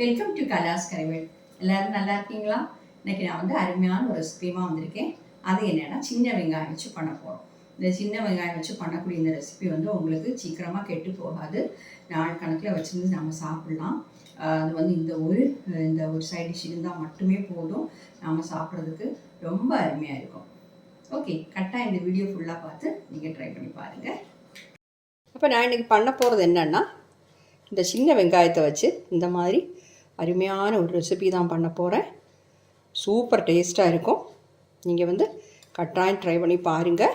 Welcome to கலாஸ் கரைவேல். எல்லாரும் நல்லா இருக்கீங்களா? இன்னைக்கு நான் வந்து அருமையான ஒரு ரெசிபியுமா வந்திருக்கேன். அது என்னன்னா சின்ன வெங்காயம் வச்சு பண்ண போகிறோம். இந்த சின்ன வெங்காயம் வச்சு பண்ணக்கூடிய இந்த ரெசிபி வந்து உங்களுக்கு சீக்கிரமாக கெட்டு போகாது. நாள் கணக்கில் வச்சுருந்து நம்ம சாப்பிட்லாம். அது வந்து இந்த ஒரு சைட் டிஷ் இருந்தால் மட்டுமே போதும், நாம் சாப்பிட்றதுக்கு ரொம்ப அருமையாக இருக்கும். ஓகே, கரெக்டாக இந்த வீடியோ ஃபுல்லாக பார்த்து நீங்கள் ட்ரை பண்ணி பாருங்கள். அப்போ நான் இன்றைக்கி பண்ண போகிறது என்னென்னா, இந்த சின்ன வெங்காயத்தை வச்சு இந்த மாதிரி அருமையான ஒரு ரெசிபி தான் பண்ண போகிறேன். சூப்பர் டேஸ்ட்டாக இருக்கும். நீங்கள் வந்து கட்டாயம் ட்ரை பண்ணி பாருங்கள்.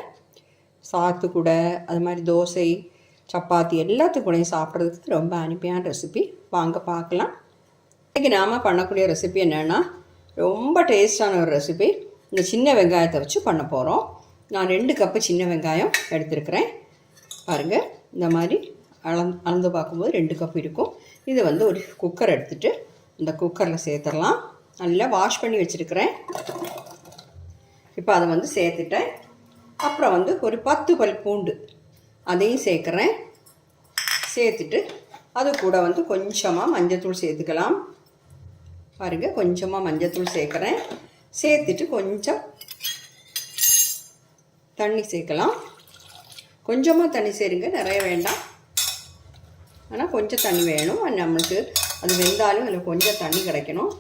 சாத்து கூட, அது மாதிரி தோசை, சப்பாத்தி எல்லாத்துக்கூடையும் சாப்பிட்றதுக்கு ரொம்ப அருமையான ரெசிபி. வாங்க பார்க்கலாம். இன்றைக்கி நாம் பண்ணக்கூடிய ரெசிபி என்னென்னா, ரொம்ப டேஸ்டான ஒரு ரெசிபி. இந்த சின்ன வெங்காயத்தை வச்சு பண்ண போகிறோம். நான் 2 கப்பு சின்ன வெங்காயம் எடுத்துருக்கிறேன். பாருங்கள், இந்த மாதிரி அளந்து பார்க்கும்போது 2 கப் இருக்கும். இது வந்து ஒரு குக்கர் எடுத்துகிட்டு இந்த குக்கரில் சேர்த்துடலாம். நல்லா வாஷ் பண்ணி வச்சுருக்கிறேன். இப்போ அதை வந்து சேர்த்துட்டேன். அப்புறம் வந்து ஒரு 10 பல் பூண்டு அதையும் சேர்க்குறேன். சேர்த்துட்டு அது கூட வந்து கொஞ்சமாக மஞ்சத்தூள் சேர்த்துக்கலாம். பாருங்கள், கொஞ்சமாக மஞ்சத்தூள் சேர்க்குறேன். சேர்த்துட்டு கொஞ்சம் தண்ணி சேர்க்கலாம். கொஞ்சமாக தண்ணி சேருங்க, நிறைய வேண்டாம். ஆனால் கொஞ்சம் தண்ணி வேணும். நம்மளுக்கு அது வெந்தாலும் அதில் கொஞ்சம் தண்ணி கிடைக்கணும்.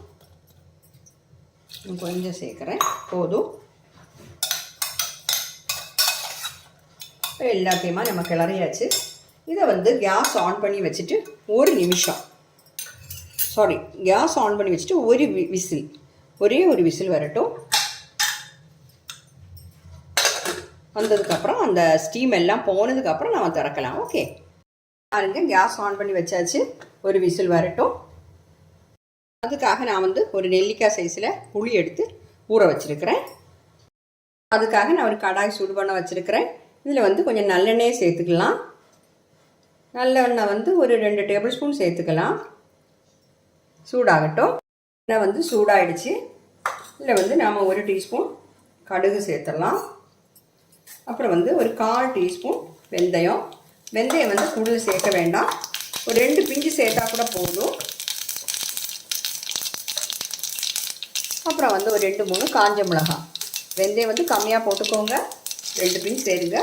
கொஞ்சம் சேர்க்குறேன், போதும். எல்லாத்தையுமா நம்ம கிளறியாச்சு. இதை வந்து கேஸ் ஆன் பண்ணி வச்சுட்டு கேஸ் ஆன் பண்ணி வச்சுட்டு ஒரே ஒரு விசில் வரட்டும். வந்ததுக்கப்புறம் அந்த ஸ்டீம் எல்லாம் போனதுக்கப்புறம் நம்ம திறக்கலாம். ஓகே, பாருங்க, கேஸ் ஆன் பண்ணி வச்சாச்சு. ஒரு விசில் வரட்டும். அதுக்காக நான் வந்து ஒரு நெல்லிக்காய் சைஸில் புளி எடுத்து ஊற வச்சுருக்கிறேன். அதுக்காக நான் ஒரு கடாய் சூடு பண்ண வச்சுருக்கிறேன். இதில் வந்து கொஞ்சம் நல்லெண்ணெயை சேர்த்துக்கலாம். நல்லெண்ணெய் வந்து ஒரு 2 டேபிள் ஸ்பூன் சேர்த்துக்கலாம். சூடாகட்டும். எண்ணெய் வந்து சூடாகிடுச்சு. இதில் வந்து நாம் 1 டீஸ்பூன் கடுகு சேர்த்துடலாம். அப்புறம் வந்து ஒரு 1/4 டீஸ்பூன் வெந்தயம் வந்து கூடுதல் சேர்க்க வேண்டாம். ஒரு 2 பிஞ்சு சேர்த்தா கூட போதும். அப்புறம் வந்து ஒரு 2-3 காஞ்ச மிளகாய். வெந்தயம் வந்து கம்மியாக போட்டுக்கோங்க, 2 பிஞ்சு சேருங்க.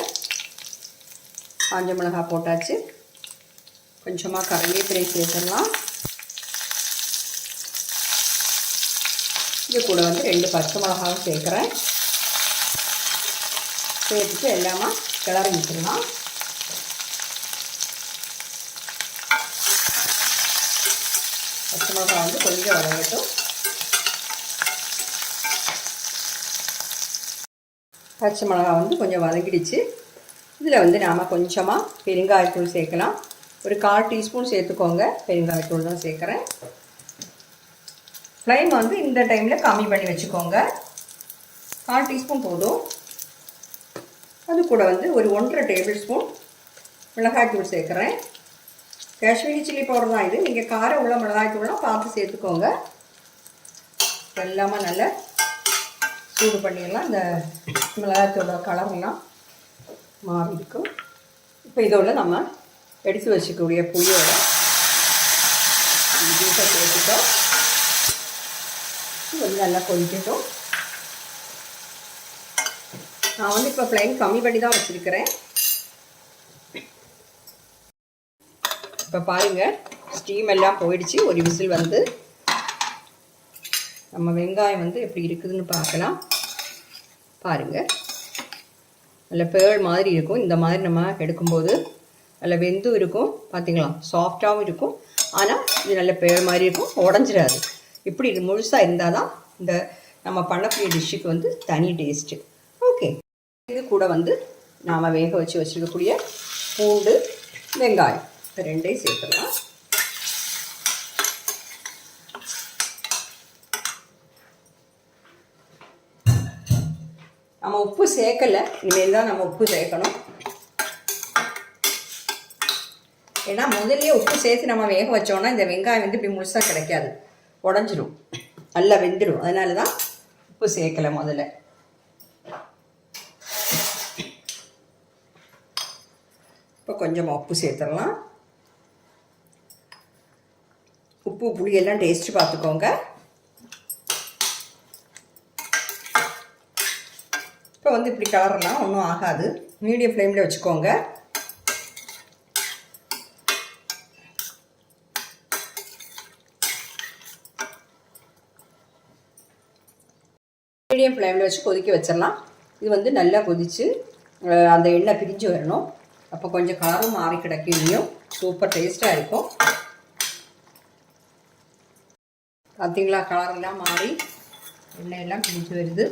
காஞ்ச மிளகாய் போட்டாச்சு. கொஞ்சமாக கருவேப்பிலை சேர்த்துடலாம். இது கூட வந்து 2 பச்சை மிளகாவும் சேர்க்குறேன். சேர்த்துட்டு எல்லாமே கிளறி விட்டுடலாம். பச்சை மிளகாய் வந்து கொஞ்சம் வதங்கட்டும். பச்சை மிளகாய் வந்து கொஞ்சம் வதங்கிடுச்சு. இதில் வந்து நாம் கொஞ்சமாக பெருங்காயத்தூள் சேர்க்கலாம். ஒரு 1/4 டீஸ்பூன் சேர்த்துக்கோங்க. பெருங்காயத்தூள் தான் சேர்க்குறேன். ஃப்ளைம் வந்து இந்த டைமில் கம்மி பண்ணி வச்சுக்கோங்க. 1/4 டீஸ்பூன் போதும். அது கூட வந்து ஒரு 1.5 டேபிள் ஸ்பூன் மிளகாய்த்தூள் சேர்க்குறேன். காஷ்மீரி சில்லி பவுடர் தான் இது. நீங்கள் காரம் உள்ள மிளகாய்த்தூள்லாம் பார்த்து சேர்த்துக்கோங்க. எல்லாமே நல்லா சூடு பண்ணிடலாம். இந்த மிளகாய்த்தூளோட கலர்லாம் மாறி இருக்கும். இப்போ இதோட நம்ம எடுத்து வச்சுக்கூடிய புளியோட ஜூஸை சேர்த்துட்டோம். இது வந்து நல்லா கொதிக்கட்டும். நான் வந்து இப்போ ஃப்ளைம் கம்மி பண்ணி தான் வச்சுருக்கிறேன். இப்போ பாருங்கள், ஸ்டீம் எல்லாம் போயிடுச்சு. ஒரு விசில் வந்து நம்ம வெங்காயம் வந்து எப்படி இருக்குதுன்னு பார்க்கலாம். பாருங்கள், நல்ல பேர்ல் மாதிரி இருக்கும். இந்த மாதிரி நம்ம எடுக்கும்போது நல்ல வெந்தும் இருக்கும். பார்த்திங்களா, சாஃப்டாகவும் இருக்கும். ஆனால் இது நல்ல பேர்ல் மாதிரி இருக்கும், உடஞ்சிடாது. இப்படி இது முழுசாக இருந்தால் தான் இந்த நம்ம பண்ணக்கூடிய டிஷ்ஷுக்கு வந்து தனி டேஸ்ட்டு. ஓகே, இது கூட வந்து நாம் வேக வச்சுருக்கக்கூடிய பூண்டு, வெங்காயம் 2ஐயும் சேர்த்துடலாம். நம்ம உப்பு சேர்க்கலை, இனிமேல் தான் நம்ம உப்பு சேர்க்கணும். ஏன்னா முதல்லையே உப்பு சேர்த்து நம்ம வேக வச்சோன்னா இந்த வெங்காயம் வந்து இப்படி முழுசாக கிடைக்காது, உடஞ்சிடும், நல்லா வெந்துடும். அதனால தான் உப்பு சேர்க்கலை முதல்ல. இப்போ கொஞ்சமாக உப்பு சேர்த்துடலாம். உப்பு புளியெல்லாம் டேஸ்ட்டு பார்த்துக்கோங்க. இப்போ வந்து இப்படி கலரெல்லாம் ஒன்றும் ஆகாது. மீடியம் ஃப்ளேமில் வச்சுக்கோங்க. மீடியம் ஃப்ளேமில் வச்சு கொதிக்க வச்சிடலாம். இது வந்து நல்லா கொதித்து அந்த எண்ணெய் பிரிஞ்சு வரணும். அப்போ கொஞ்சம் கலரும் மாறி கிடக்கையும் சூப்பர் டேஸ்ட்டாக இருக்கும். பார்த்தீங்களா, கலரெல்லாம் மாறி எண்ணெயெல்லாம் பிரிஞ்சு வருது.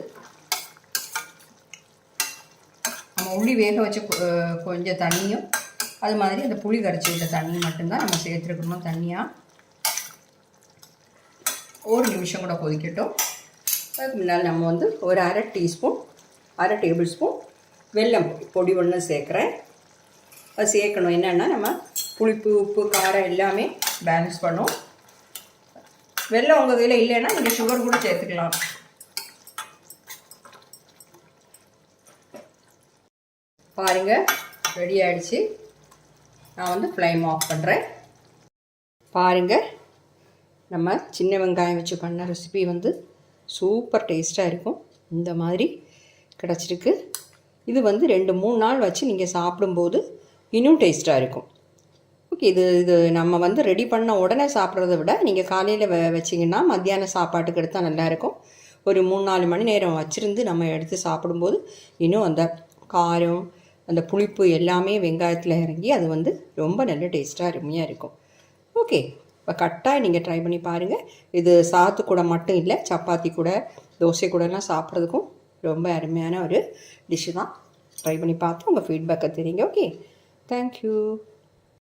நம்ம உள்ளி வேக வச்ச கொஞ்சம் தண்ணியும் அது மாதிரி அந்த புளி கரைச்சி விட்ட தண்ணி மட்டும்தான் நம்ம சேர்த்துருக்கணும். தண்ணியாக ஒரு நிமிஷம் கூட கொதிக்கட்டும். அதுக்கு முன்னால் நம்ம வந்து ஒரு அரை டேபிள் ஸ்பூன் வெல்லம் பொடி ஒன்று சேர்க்குறேன். அது சேர்க்கணும். என்னென்னா நம்ம புளிப்பு உப்பு காரம் எல்லாமே பேலன்ஸ் பண்ணும். வெல்லம் உங்கள் கையில் இல்லைன்னா நீங்கள் சுகர் கூட சேர்த்துக்கலாம். பாருங்கள், ரெடி ஆகிடுச்சு. நான் வந்து ஃப்ளேம் ஆஃப் பண்ணுறேன். பாருங்கள், நம்ம சின்ன வெங்காயம் வச்சு பண்ண ரெசிபி வந்து சூப்பர் டேஸ்ட்டாக இருக்கும். இந்த மாதிரி கிடச்சிருக்கு. இது வந்து 2-3 நாள் வச்சு நீங்கள் சாப்பிடும்போது இன்னும் டேஸ்ட்டாக இருக்கும். ஓகே, இது நம்ம வந்து ரெடி பண்ண உடனே சாப்பிட்றத விட நீங்கள் காலையில் வச்சிங்கன்னா மத்தியான சாப்பாட்டுக்கு எடுத்தால் நல்லாயிருக்கும். ஒரு 3-4 மணி நேரம் வச்சுருந்து நம்ம எடுத்து சாப்பிடும்போது இன்னும் அந்த காரம் அந்த புளிப்பு எல்லாமே வெங்காயத்தில் இறங்கி அது வந்து ரொம்ப நல்ல டேஸ்ட்டாக அருமையாக இருக்கும். ஓகே, இப்போ கட்டாயம் நீங்கள் ட்ரை பண்ணி பாருங்கள். இது சாத்து கூட மட்டும் இல்லை, சப்பாத்தி கூட தோசை கூடலாம் சாப்பிட்றதுக்கும் ரொம்ப அருமையான ஒரு டிஷ்ஷு தான். ட்ரை பண்ணி பார்த்து உங்கள் ஃபீட்பேக்கை தெரியுங்க. Okay, thank you.